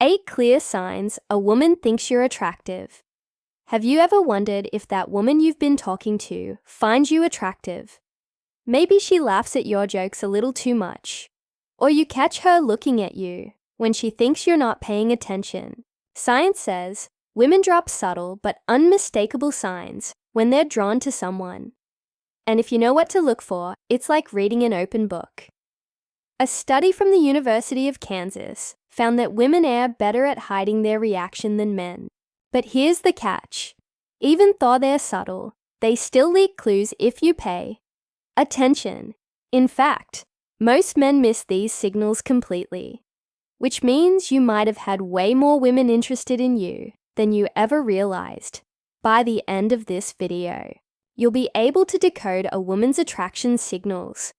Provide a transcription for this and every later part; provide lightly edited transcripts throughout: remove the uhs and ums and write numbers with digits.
8 clear signs a woman thinks you're attractive. Have you ever wondered if that woman you've been talking to finds you attractive? Maybe she laughs at your jokes a little too much, or you catch her looking at you when she thinks you're not paying attention. Science says women drop subtle but unmistakable signs when they're drawn to someone. And if you know what to look for, it's like reading an open book. A study from the University of Kansas found that women are better at hiding their reaction than men. But here's the catch. Even though they're subtle, they still leak clues if you pay attention. In fact, most men miss these signals completely, which means you might have had way more women interested in you than you ever realized. By the end of this video, you'll be able to decode a woman's attraction signals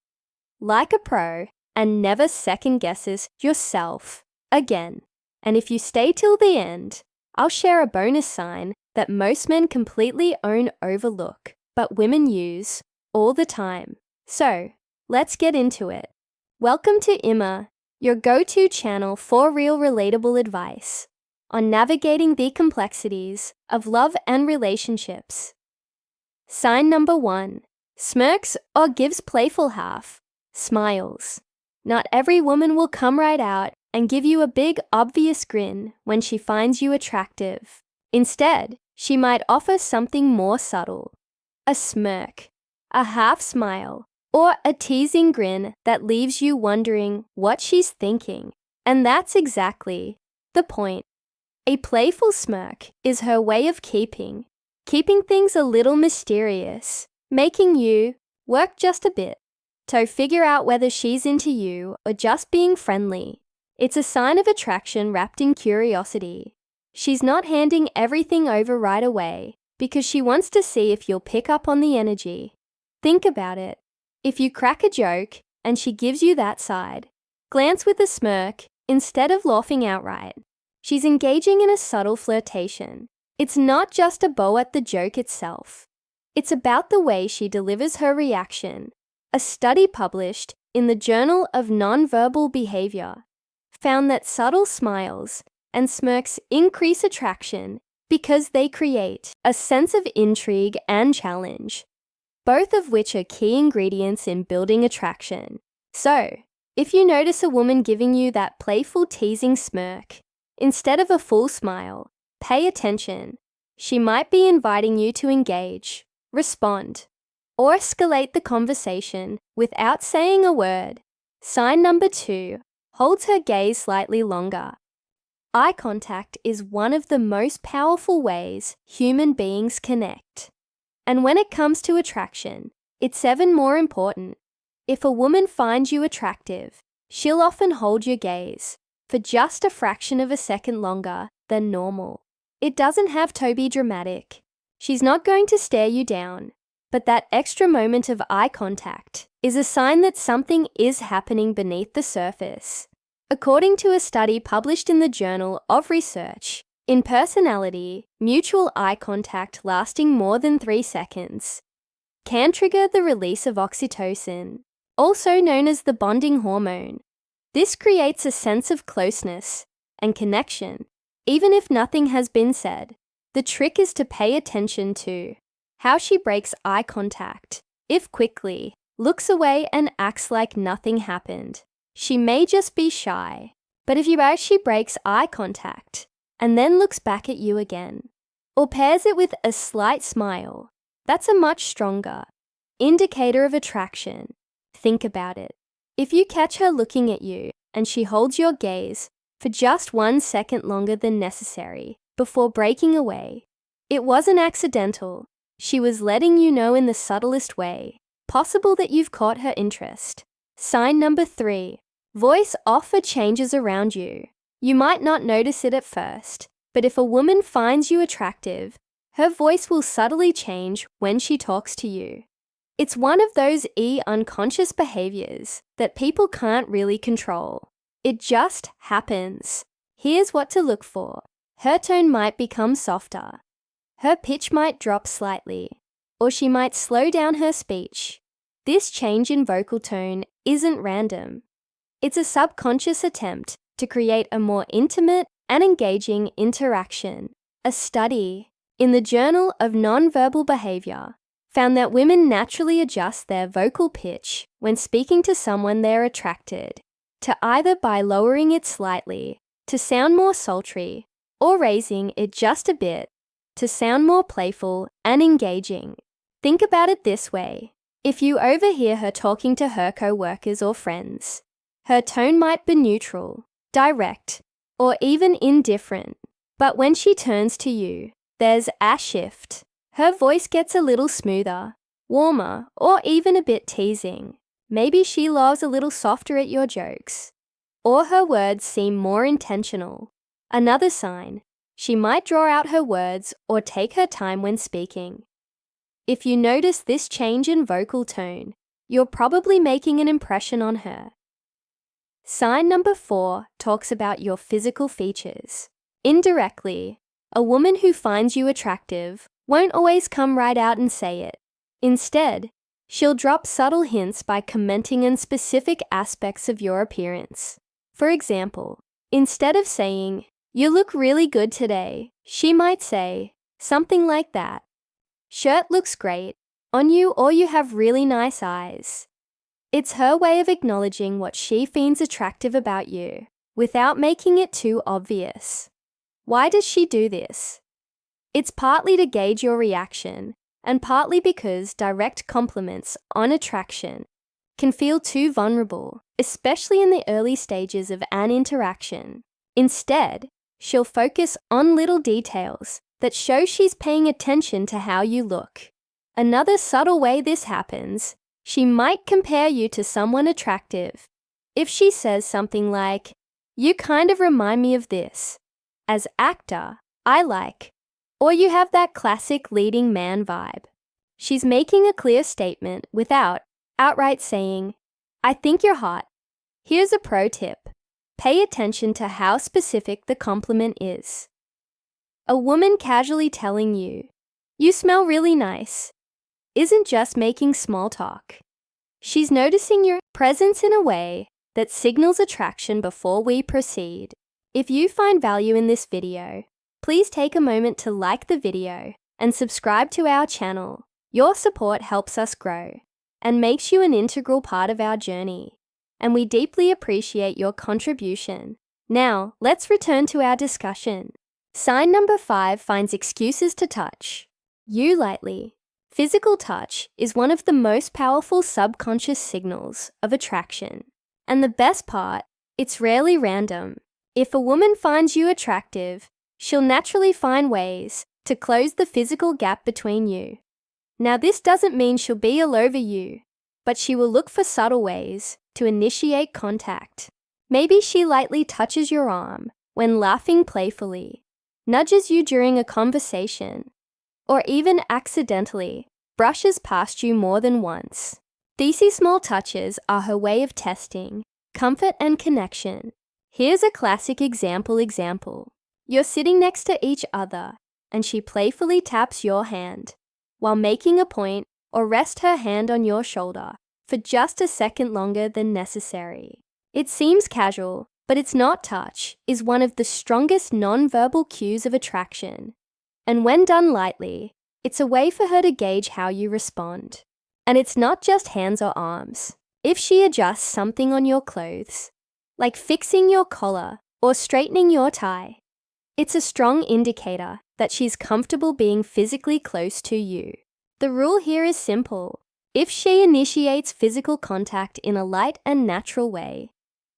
like a pro and never second guesses yourself again. And if you stay till the end, I'll share a bonus sign that most men completely overlook, but women use all the time. So, let's get into it. Welcome to Emma, your go-to channel for real relatable advice on navigating the complexities of love and relationships. Sign number 1. Smirks or gives playful half smiles. Not every woman will come right out and give you a big, obvious grin when she finds you attractive. Instead, she might offer something more subtle. A smirk, a half smile, or a teasing grin that leaves you wondering what she's thinking. And that's exactly the point. A playful smirk is her way of keeping things a little mysterious, making you work just a bit to figure out whether she's into you or just being friendly. It's a sign of attraction wrapped in curiosity. She's not handing everything over right away because she wants to see if you'll pick up on the energy. Think about it. If you crack a joke and she gives you that side, glance with a smirk instead of laughing outright. She's engaging in a subtle flirtation. It's not just a bow at the joke itself. It's about the way she delivers her reaction. A study published in the Journal of Nonverbal Behavior found that subtle smiles and smirks increase attraction because they create a sense of intrigue and challenge, both of which are key ingredients in building attraction. So, if you notice a woman giving you that playful teasing smirk instead of a full smile, pay attention. She might be inviting you to engage, respond, or escalate the conversation without saying a word. Sign number 2. Holds her gaze slightly longer. Eye contact is one of the most powerful ways human beings connect. And when it comes to attraction, it's even more important. If a woman finds you attractive, she'll often hold your gaze for just a fraction of a second longer than normal. It doesn't have to be dramatic. She's not going to stare you down, but that extra moment of eye contact is a sign that something is happening beneath the surface. According to a study published in the Journal of Research in Personality, mutual eye contact lasting more than 3 seconds can trigger the release of oxytocin, also known as the bonding hormone. This creates a sense of closeness and connection, even if nothing has been said. The trick is to pay attention to how she breaks eye contact. If quickly looks away and acts like nothing happened, she may just be shy. But if she breaks eye contact and then looks back at you again, or pairs it with a slight smile, that's a much stronger indicator of attraction. Think about it. If you catch her looking at you and she holds your gaze for just 1 second longer than necessary before breaking away, it wasn't accidental. She was letting you know in the subtlest way possible that you've caught her interest. Sign number 3. Voice off or changes around you. You might not notice it at first, but if a woman finds you attractive, her voice will subtly change when she talks to you. It's one of those unconscious behaviors that people can't really control. It just happens. Here's what to look for. Her tone might become softer. Her pitch might drop slightly, or she might slow down her speech. This change in vocal tone isn't random. It's a subconscious attempt to create a more intimate and engaging interaction. A study in the Journal of Nonverbal Behavior found that women naturally adjust their vocal pitch when speaking to someone they're attracted to, either by lowering it slightly to sound more sultry or raising it just a bit to sound more playful and engaging. Think about it this way. If you overhear her talking to her co-workers or friends, her tone might be neutral, direct, or even indifferent. But when she turns to you, there's a shift. Her voice gets a little smoother, warmer, or even a bit teasing. Maybe she laughs a little softer at your jokes, or her words seem more intentional. Another sign, she might draw out her words or take her time when speaking. If you notice this change in vocal tone, you're probably making an impression on her. Sign number 4 talks about your physical features. Indirectly, a woman who finds you attractive won't always come right out and say it. Instead, she'll drop subtle hints by commenting on specific aspects of your appearance. For example, instead of saying, "You look really good today," she might say something like that. "Shirt looks great on you," or "You have really nice eyes." It's her way of acknowledging what she finds attractive about you without making it too obvious. Why does she do this? It's partly to gauge your reaction, and partly because direct compliments on attraction can feel too vulnerable, especially in the early stages of an interaction. Instead, she'll focus on little details that show she's paying attention to how you look. Another subtle way this happens, she might compare you to someone attractive. If she says something like, "You kind of remind me of this as actor I like," or "You have that classic leading man vibe," she's making a clear statement without outright saying, "I think you're hot." Here's a pro tip. Pay attention to how specific the compliment is. A woman casually telling you, "You smell really nice," isn't just making small talk. She's noticing your presence in a way that signals attraction before we proceed. If you find value in this video, please take a moment to like the video and subscribe to our channel. Your support helps us grow and makes you an integral part of our journey, and we deeply appreciate your contribution. Now, let's return to our discussion. Sign number 5 finds excuses to touch you lightly. Physical touch is one of the most powerful subconscious signals of attraction. And the best part, it's rarely random. If a woman finds you attractive, she'll naturally find ways to close the physical gap between you. Now, this doesn't mean she'll be all over you, but she will look for subtle ways to initiate contact. Maybe she lightly touches your arm when laughing playfully, nudges you during a conversation, or even accidentally brushes past you more than once. These small touches are her way of testing comfort and connection. Here's a classic example. You're sitting next to each other, and she playfully taps your hand while making a point or rest her hand on your shoulder for just a second longer than necessary. It seems casual, but it's not. Touch is one of the strongest nonverbal cues of attraction. And when done lightly, it's a way for her to gauge how you respond. And it's not just hands or arms. If she adjusts something on your clothes, like fixing your collar or straightening your tie, it's a strong indicator that she's comfortable being physically close to you. The rule here is simple. If she initiates physical contact in a light and natural way,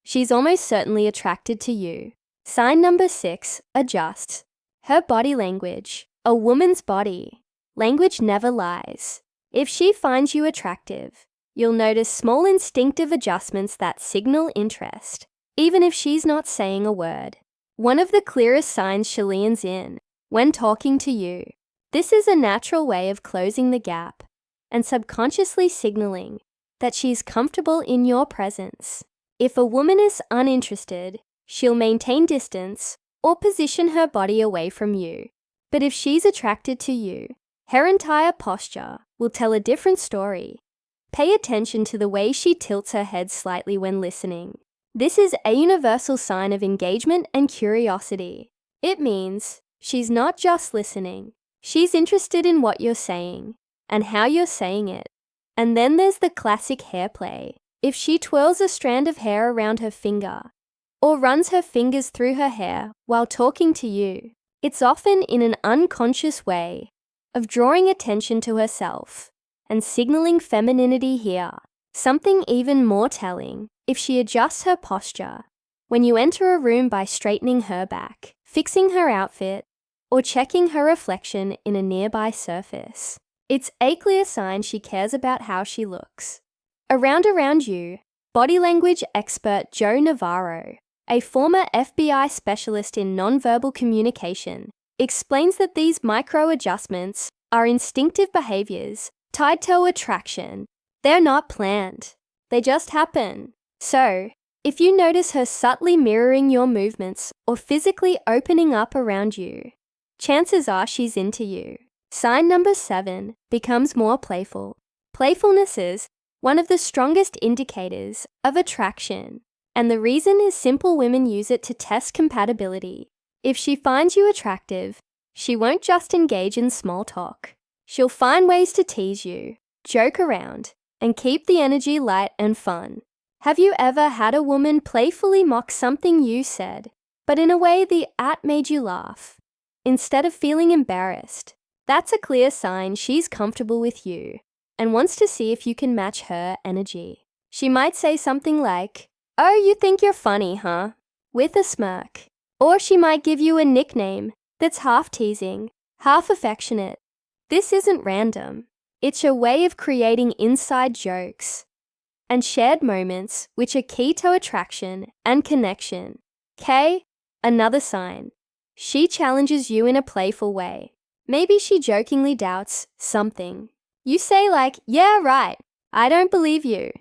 she's almost certainly attracted to you. Sign number 6, adjust. Her body language. A woman's body language never lies. If she finds you attractive, you'll notice small instinctive adjustments that signal interest, even if she's not saying a word. One of the clearest signs she leans in when talking to you. This is a natural way of closing the gap and subconsciously signaling that she's comfortable in your presence. If a woman is uninterested, she'll maintain distance or position her body away from you. But if she's attracted to you, her entire posture will tell a different story. Pay attention to the way she tilts her head slightly when listening, This is a universal sign of engagement and curiosity. It means she's not just listening. She's interested in what you're saying and how you're saying it. And then there's the classic hair play. If she twirls a strand of hair around her finger or runs her fingers through her hair while talking to you, it's often in an unconscious way of drawing attention to herself and signaling femininity here. Something even more telling, if she adjusts her posture when you enter a room by straightening her back, fixing her outfit, or checking her reflection in a nearby surface. It's a clear sign she cares about how she looks. Around you, body language expert Joe Navarro, a former FBI specialist in nonverbal communication, explains that these micro-adjustments are instinctive behaviors tied to attraction. They're not planned. They just happen. So, if you notice her subtly mirroring your movements or physically opening up around you, chances are she's into you. Sign number 7 becomes more playful. Playfulness is one of the strongest indicators of attraction, and the reason is simple: women use it to test compatibility. If she finds you attractive, she won't just engage in small talk. She'll find ways to tease you, joke around, and keep the energy light and fun. Have you ever had a woman playfully mock something you said, but in a way that made you laugh, instead of feeling embarrassed? That's a clear sign she's comfortable with you and wants to see if you can match her energy. She might say something like, "Oh, you think you're funny, huh?" with a smirk. Or she might give you a nickname that's half teasing, half affectionate. This isn't random. It's a way of creating inside jokes and shared moments which are key to attraction and connection. Another sign. She challenges you in a playful way. Maybe she jokingly doubts something. You say like, "Yeah, right, I don't believe you,"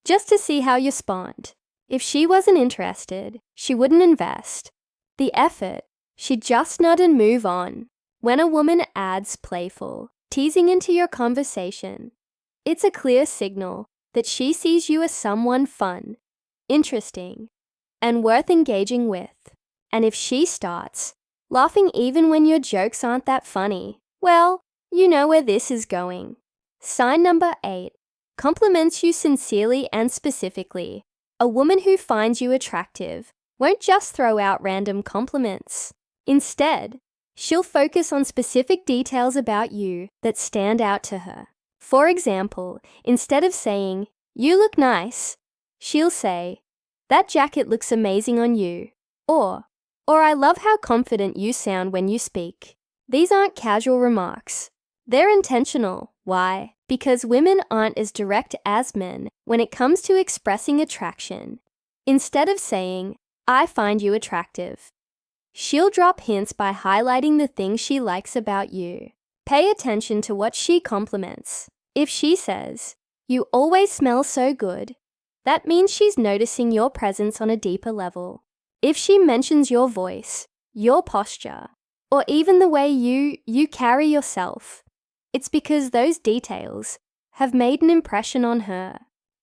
just to see how you respond. If she wasn't interested, she wouldn't invest the effort. She'd just nod and move on. When a woman adds playful, teasing into your conversation, it's a clear signal that she sees you as someone fun, interesting, and worth engaging with. And if she starts laughing even when your jokes aren't that funny, well, you know where this is going. Sign number 8. Compliments you sincerely and specifically. A woman who finds you attractive won't just throw out random compliments. Instead, she'll focus on specific details about you that stand out to her. For example, instead of saying, "You look nice," she'll say, "That jacket looks amazing on you," or "I love how confident you sound when you speak." These aren't casual remarks. They're intentional. Why? Because women aren't as direct as men when it comes to expressing attraction. Instead of saying, "I find you attractive," she'll drop hints by highlighting the things she likes about you. Pay attention to what she compliments. If she says, "You always smell so good," that means she's noticing your presence on a deeper level. If she mentions your voice, your posture, or even the way you carry yourself, it's because those details have made an impression on her.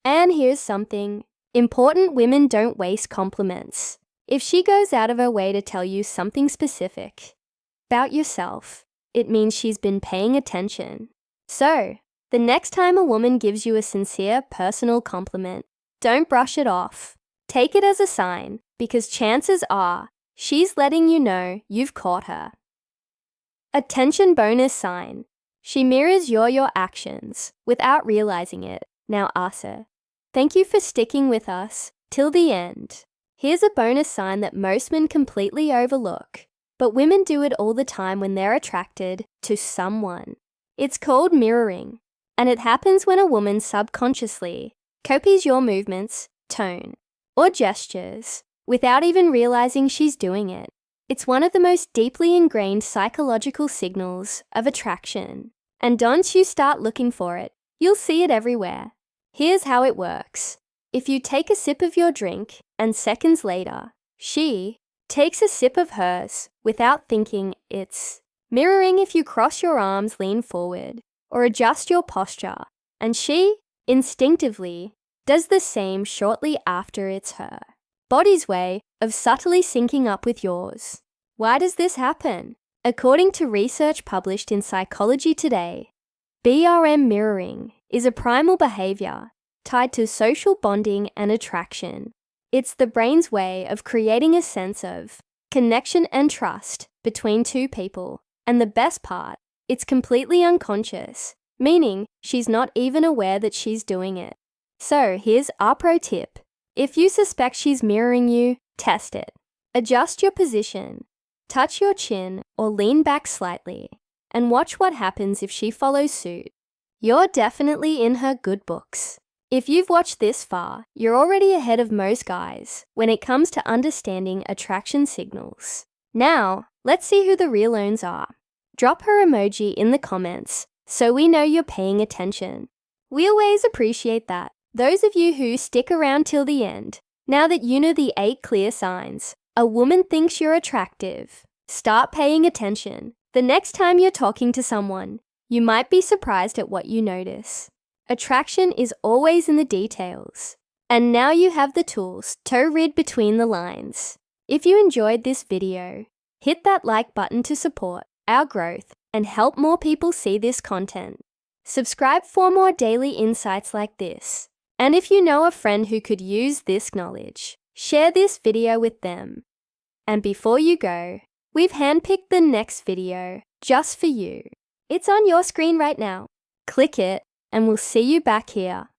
And here's something important: women don't waste compliments. If she goes out of her way to tell you something specific about yourself, it means she's been paying attention. So, the next time a woman gives you a sincere, personal compliment, don't brush it off. Take it as a sign, because chances are she's letting you know you've caught her. Attention bonus sign. She mirrors your actions without realizing it. Now ask her, "Thank you for sticking with us till the end." Here's a bonus sign that most men completely overlook, but women do it all the time when they're attracted to someone. It's called mirroring, and it happens when a woman subconsciously copies your movements, tone, or gestures without even realizing she's doing it. It's one of the most deeply ingrained psychological signals of attraction, and once you start looking for it, you'll see it everywhere. Here's how it works. If you take a sip of your drink and seconds later, she takes a sip of hers without thinking, it's mirroring if you cross your arms, lean forward, or adjust your posture, and she instinctively does the same shortly after. It's her body's way of subtly syncing up with yours. Why does this happen? According to research published in Psychology Today, BRM mirroring is a primal behavior tied to social bonding and attraction. It's the brain's way of creating a sense of connection and trust between two people. And the best part, it's completely unconscious, meaning she's not even aware that she's doing it. So here's our pro tip. If you suspect she's mirroring you, test it. Adjust your position, touch your chin or lean back slightly, and watch what happens if she follows suit. You're definitely in her good books. If you've watched this far, you're already ahead of most guys when it comes to understanding attraction signals. Now, let's see who the real ones are. Drop her emoji in the comments so we know you're paying attention. We always appreciate that. Those of you who stick around till the end, now that you know the 8 clear signs a woman thinks you're attractive, start paying attention. The next time you're talking to someone, you might be surprised at what you notice. Attraction is always in the details. And now you have the tools to read between the lines. If you enjoyed this video, hit that like button to support our growth and help more people see this content. Subscribe for more daily insights like this. And if you know a friend who could use this knowledge, share this video with them. And before you go, we've handpicked the next video just for you. It's on your screen right now. Click it and we'll see you back here